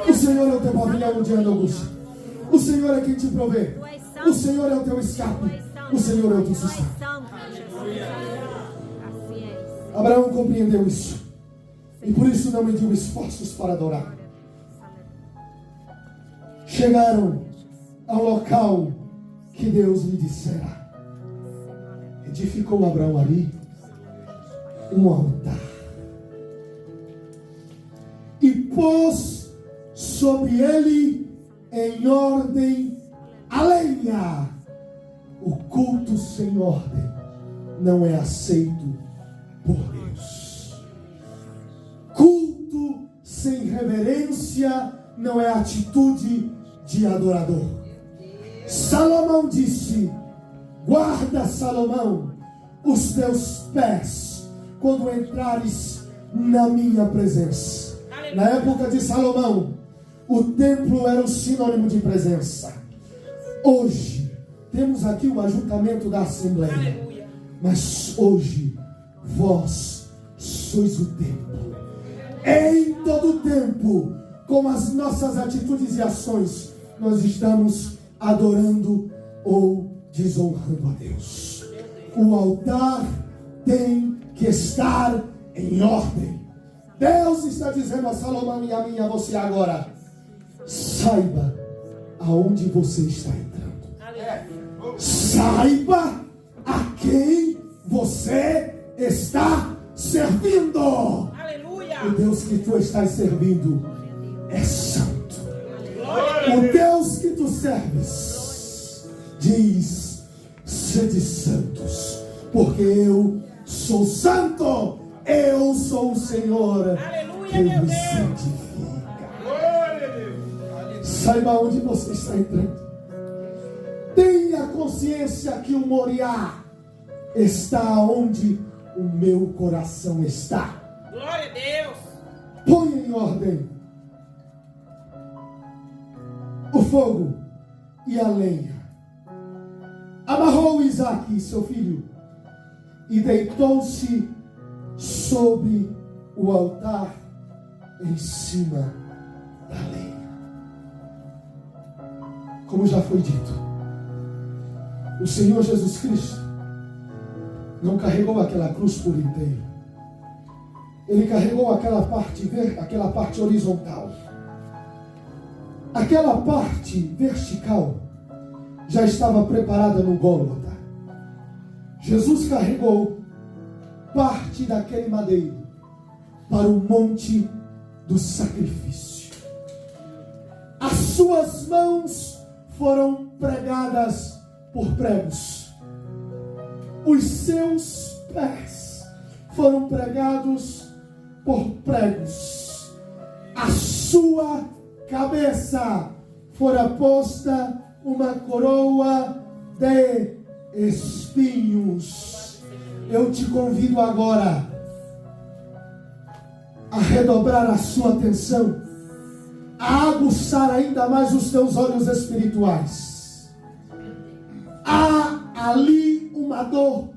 O Senhor é o teu pavilhão no dia da angústia. O Senhor é quem te provê. O Senhor é o teu escape. O Senhor é o teu sustento. Abraão compreendeu isso, e por isso não mediu esforços para adorar. Chegaram ao local que Deus lhe dissera. Edificou Abraão ali um altar e pôs sobre ele em ordem a lenha. O culto sem ordem não é aceito por Deus. Culto sem reverência não é atitude de adorador. Salomão disse: guarda, Salomão, os teus pés quando entrares na minha presença. Na época de Salomão, o templo era um sinônimo de presença. Hoje temos aqui o ajuntamento da Assembleia. Aleluia. Mas hoje vós sois o templo. Em todo tempo, com as nossas atitudes e ações, nós estamos adorando ou desonrando a Deus. O altar tem que estar em ordem. Deus está dizendo a Salomão e a mim e a você agora: saiba aonde você está entrando. Saiba a quem você está servindo. Aleluia. O Deus que tu estás servindo é santo. O Deus que tu serves diz: sede santos, porque eu sou santo. Eu sou o Senhor. Aleluia, que meu vos Deus. santifica. Saiba onde você está entrando. Tenha consciência que o Moriá está onde o meu coração está. Glória a Deus. Põe em ordem o fogo e a lenha. Amarrou Isaque, seu filho, e deitou-se sobre o altar em cima da lenha. Como já foi dito, o Senhor Jesus Cristo não carregou aquela cruz por inteiro. Ele carregou aquela parte horizontal. Aquela parte vertical já estava preparada no Gólgota. Jesus carregou parte daquele madeiro para o monte do sacrifício. As suas mãos foram pregadas por pregos. Os seus pés foram pregados por pregos. A sua cabeça fora posta uma coroa de espinhos. Eu te convido agora a redobrar a sua atenção, a aguçar ainda mais os teus olhos espirituais. Há ali uma dor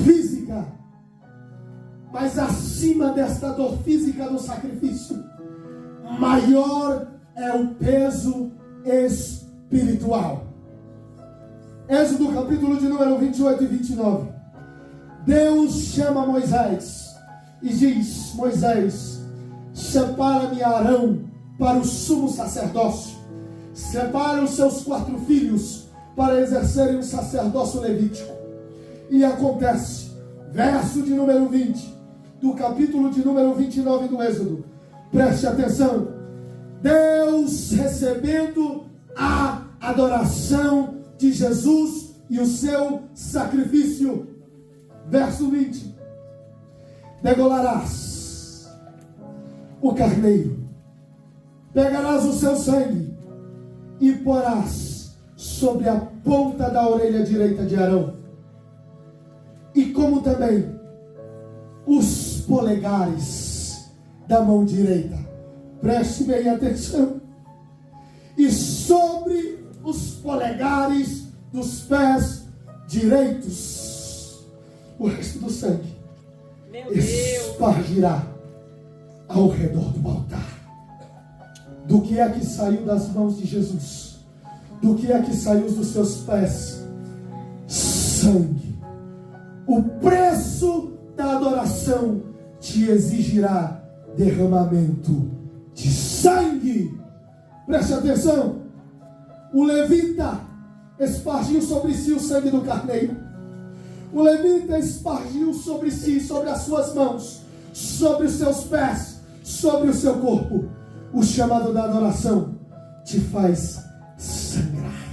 física, mas acima desta dor física do sacrifício, maior é o peso espiritual. Êxodo capítulo de número 28 e 29. Deus chama Moisés e diz: Moisés, separa-me Arão para o sumo sacerdócio. Separa os seus 4 filhos para exercerem o sacerdócio levítico. E acontece, verso de número 20, do capítulo de número 29 do Êxodo. Preste atenção. Deus recebendo a adoração de Jesus e o seu sacrifício. Verso 20. Degolarás o carneiro, pegarás o seu sangue e porás sobre a ponta da orelha direita de Arão, e como também os polegares da mão direita. Preste bem atenção. E sobre os polegares dos pés direitos, o resto do sangue espargirá ao redor do altar. Do que é que saiu das mãos de Jesus? Do que é que saiu dos seus pés? Sangue. O preço da adoração te exigirá derramamento de sangue. Preste atenção. O levita espargiu sobre si o sangue do carneiro. O levita espargiu sobre si, sobre as suas mãos, sobre os seus pés, sobre o seu corpo. O chamado da adoração te faz sangrar.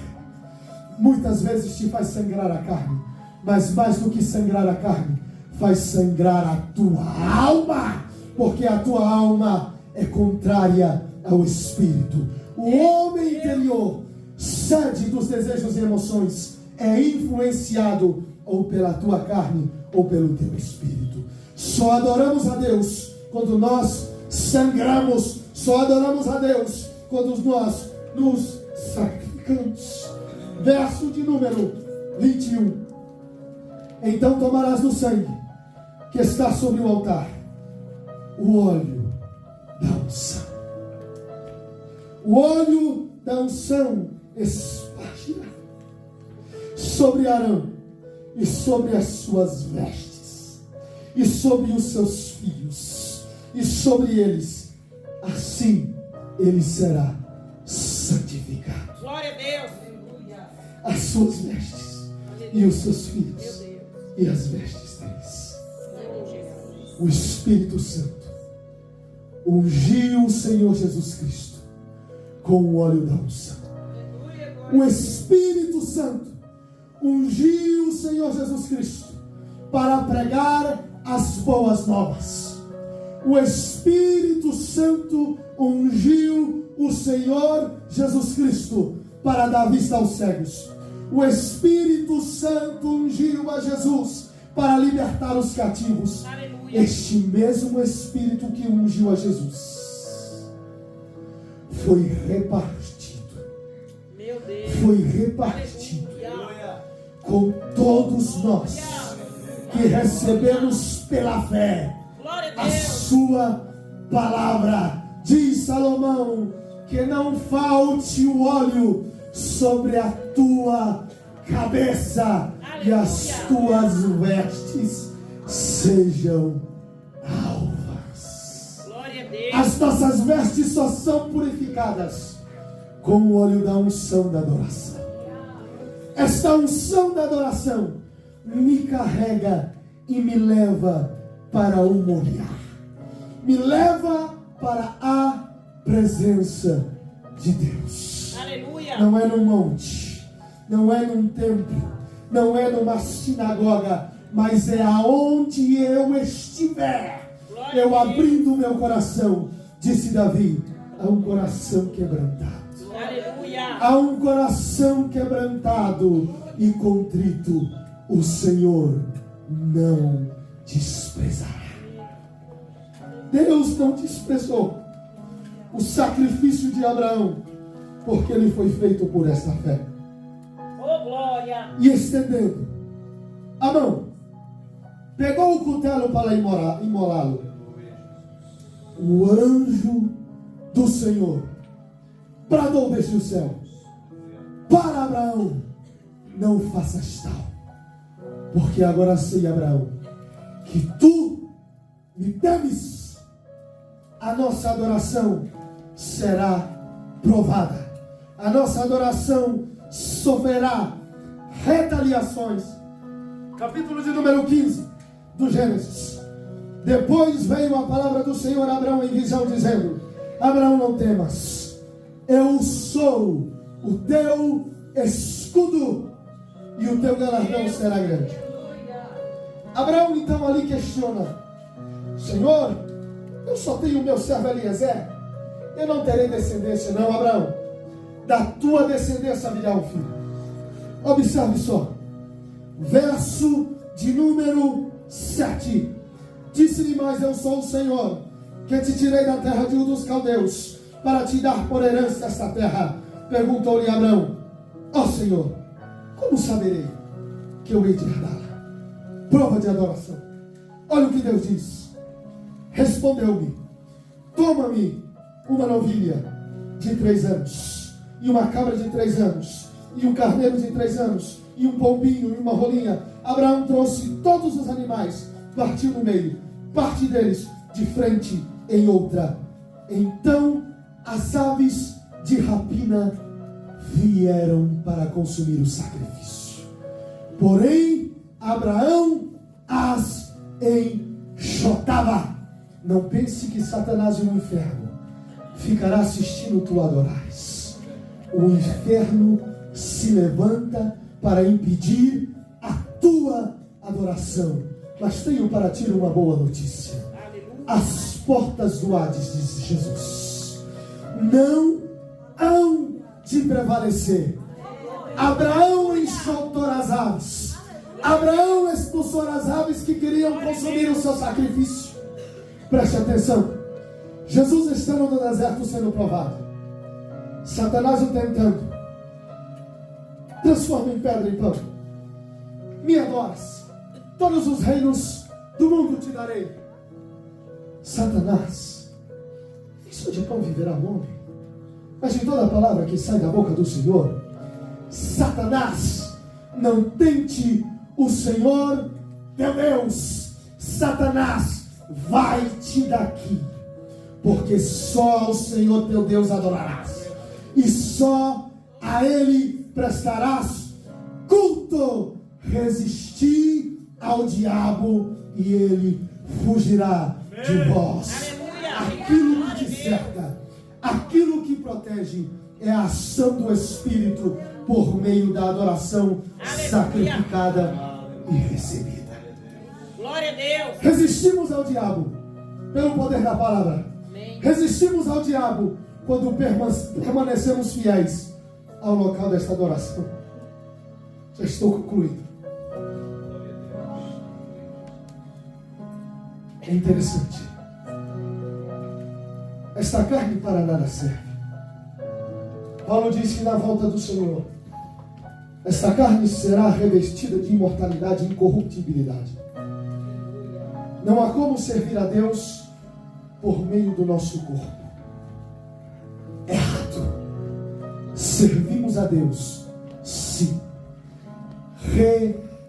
Muitas vezes te faz sangrar a carne, mas mais do que sangrar a carne, faz sangrar a tua alma, porque a tua alma é contrária ao espírito. O homem interior, sede dos desejos e emoções, é influenciado ou pela tua carne ou pelo teu espírito. Só adoramos a Deus quando nós sangramos. Só adoramos a Deus quando nós nos sacrificamos. Verso de número 21. Então tomarás do sangue que está sobre o altar o óleo da unção. O óleo da unção espargirá sobre Arão e sobre as suas vestes e sobre os seus filhos e sobre eles. Assim ele será santificado. Glória a Deus. As suas vestes e os seus filhos e as vestes deles. O Espírito Santo ungiu o Senhor Jesus Cristo com o óleo da unção. O Espírito Santo ungiu o Senhor Jesus Cristo para pregar as boas novas. O Espírito Santo ungiu o Senhor Jesus Cristo para dar vista aos cegos. O Espírito Santo ungiu a Jesus para libertar os cativos. Aleluia. Este mesmo Espírito que ungiu a Jesus foi repartido. Meu Deus. Foi repartido. Aleluia. Com todos nós que recebemos pela fé a sua palavra. Diz Salomão que não falte o óleo sobre a tua cabeça. Aleluia. E as tuas vestes sejam alvas. Glória a Deus. As nossas vestes só são purificadas com o óleo da unção da adoração. Esta unção da adoração me carrega e me leva para o molhar. Me leva para a presença de Deus. Aleluia. Não é num monte, não é num templo, não é numa sinagoga, mas é aonde eu estiver, eu abrindo o meu coração, disse Davi, há um coração quebrantado. Aleluia. Há um coração quebrantado e contrito, o Senhor não desprezará. Deus não desprezou o sacrifício de Abraão, porque ele foi feito por esta fé. Oh, glória. E estendendo a mão, pegou o cutelo para imolá-lo. O anjo do Senhor bradou desde o céu: para Abraão, não faças tal, porque agora sei, Abraão, que tu me temes. A nossa adoração será provada, a nossa adoração sofrerá retaliações. Capítulo de número 15 do Gênesis. Depois veio a palavra do Senhor a Abraão em visão, dizendo: Abraão, não temas, eu sou o teu escudo e o teu galardão será grande. Abraão então ali questiona: Senhor, eu só tenho o meu servo Eliezer, eu não terei descendência. Não, Abraão, da tua descendência virá um filho. Observe só, verso de número 7. Disse-lhe mais: eu sou o Senhor, que te tirei da terra de Ur dos Caldeus, para te dar por herança esta terra. Perguntou-lhe Abraão: ó Senhor, como saberei que eu hei de herdá-la? Prova de adoração. Olha o que Deus diz. Respondeu-me: toma-me uma novilha de 3 anos, e uma cabra de 3 anos, e um carneiro de 3 anos, e um pombinho e uma rolinha. Abraão trouxe todos os animais, partiu no meio, parte deles de frente em outra. Então as aves de rapina vieram para consumir o sacrifício, porém Abraão as enxotava. Não pense que Satanás e o inferno ficará assistindo tu adorares. O inferno se levanta para impedir a tua adoração. Mas tenho para ti uma boa notícia. As portas do Hades, diz Jesus, não hão de prevalecer. Abraão enxotou as aves. Abraão expulsou as aves que queriam consumir o seu sacrifício. Preste atenção. Jesus estando no deserto sendo provado, Satanás o tentando: transforma em pedra em pão, me adoras, todos os reinos do mundo te darei. Satanás: isso de pão viverá o homem, mas de toda a palavra que sai da boca do Senhor. Satanás, não tente o Senhor teu Deus. Satanás, vai-te daqui, porque só ao Senhor teu Deus adorarás, e só a Ele prestarás culto. Resistir ao diabo e ele fugirá de vós. Aquilo que te cerca, aquilo que protege, é a ação do Espírito por meio da adoração sacrificada e recebida. Glória a Deus. Resistimos ao diabo pelo poder da palavra. Resistimos ao diabo quando permanecemos fiéis ao local desta adoração. Já estou concluindo. É interessante. Esta carne para nada serve. Paulo diz que na volta do Senhor, esta carne será revestida de imortalidade e incorruptibilidade. Não há como servir a Deus por meio do nosso corpo. Errado. Servimos a Deus, sim,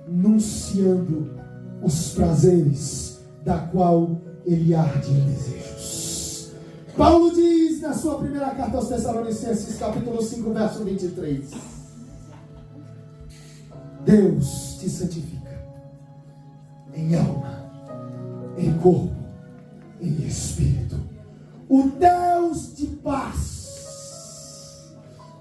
renunciando os prazeres da qual Ele arde em desejos. Paulo diz na sua primeira carta aos Tessalonicenses, capítulo 5, verso 23: Deus te santifica em alma, em corpo, em espírito. O Deus de paz,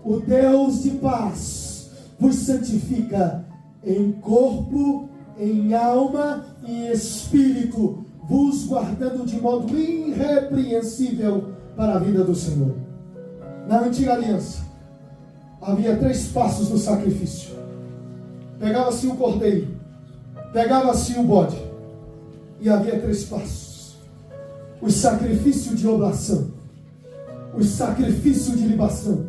o Deus de paz vos santifica em corpo, em alma e em espírito, vos guardando de modo irrepreensível para a vida do Senhor. Na antiga aliança, havia 3 passos do sacrifício. Pegava-se o cordeiro, pegava-se o bode, e havia 3 passos: o sacrifício de oblação, o sacrifício de libação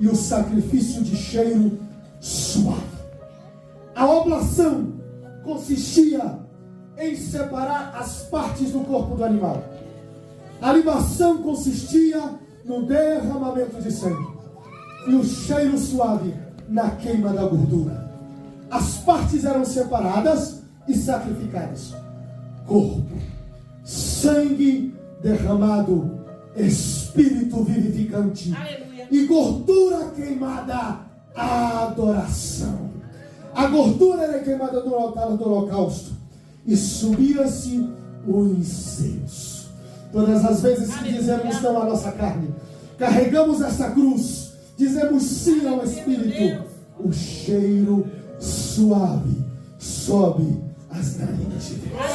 e o sacrifício de cheiro suave. A oblação consistia em separar as partes do corpo do animal. A libação consistia no derramamento de sangue. E o cheiro suave na queima da gordura. As partes eram separadas e sacrificadas. Corpo, sangue derramado, espírito vivificante. Aleluia. E gordura queimada, adoração. A gordura era queimada no altar do holocausto. E subia-se o incenso. Todas as vezes que dizemos não à nossa carne, carregamos essa cruz, dizemos sim ao Espírito, o cheiro suave sobe as narinas de Deus.